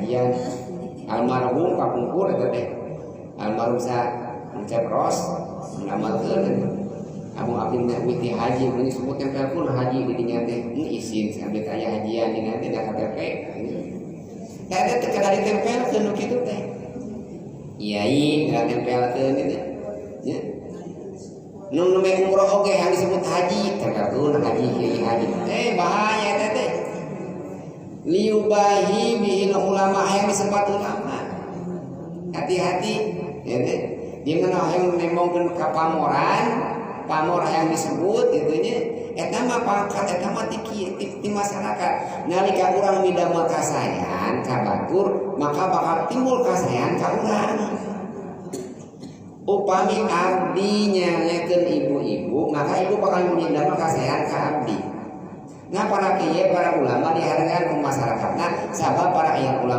hajian almarhum kapungkur eta teh almarhum sa cepros ngamalkeun kamu abdi miti haji ini sebut tempel pun haji di dinya teh izin sambil aya hajian di nanti da KTP da eta teh kada ditempelkeun nu kitu teh iai kada tempelkeun itu nya nu umroh oge yang disebut haji tergantung haji haji bahaya eta teh liubahi bihi ulama yang disebut ulama hati-hati ya teh di mana yang nemongkeun ka pamor yang disebut itunya eta mah pangkat eta mah ti masyarakat nalika urang midamel kasayan ka batur maka bakal timbul kasayan ka urang upami abdi nyanyakeun ibu-ibu maka ibu bakal midamel kasayan ka abdi. Nah para kiai para ulama diharapkan ke masyarakat. Nah sabab para ulama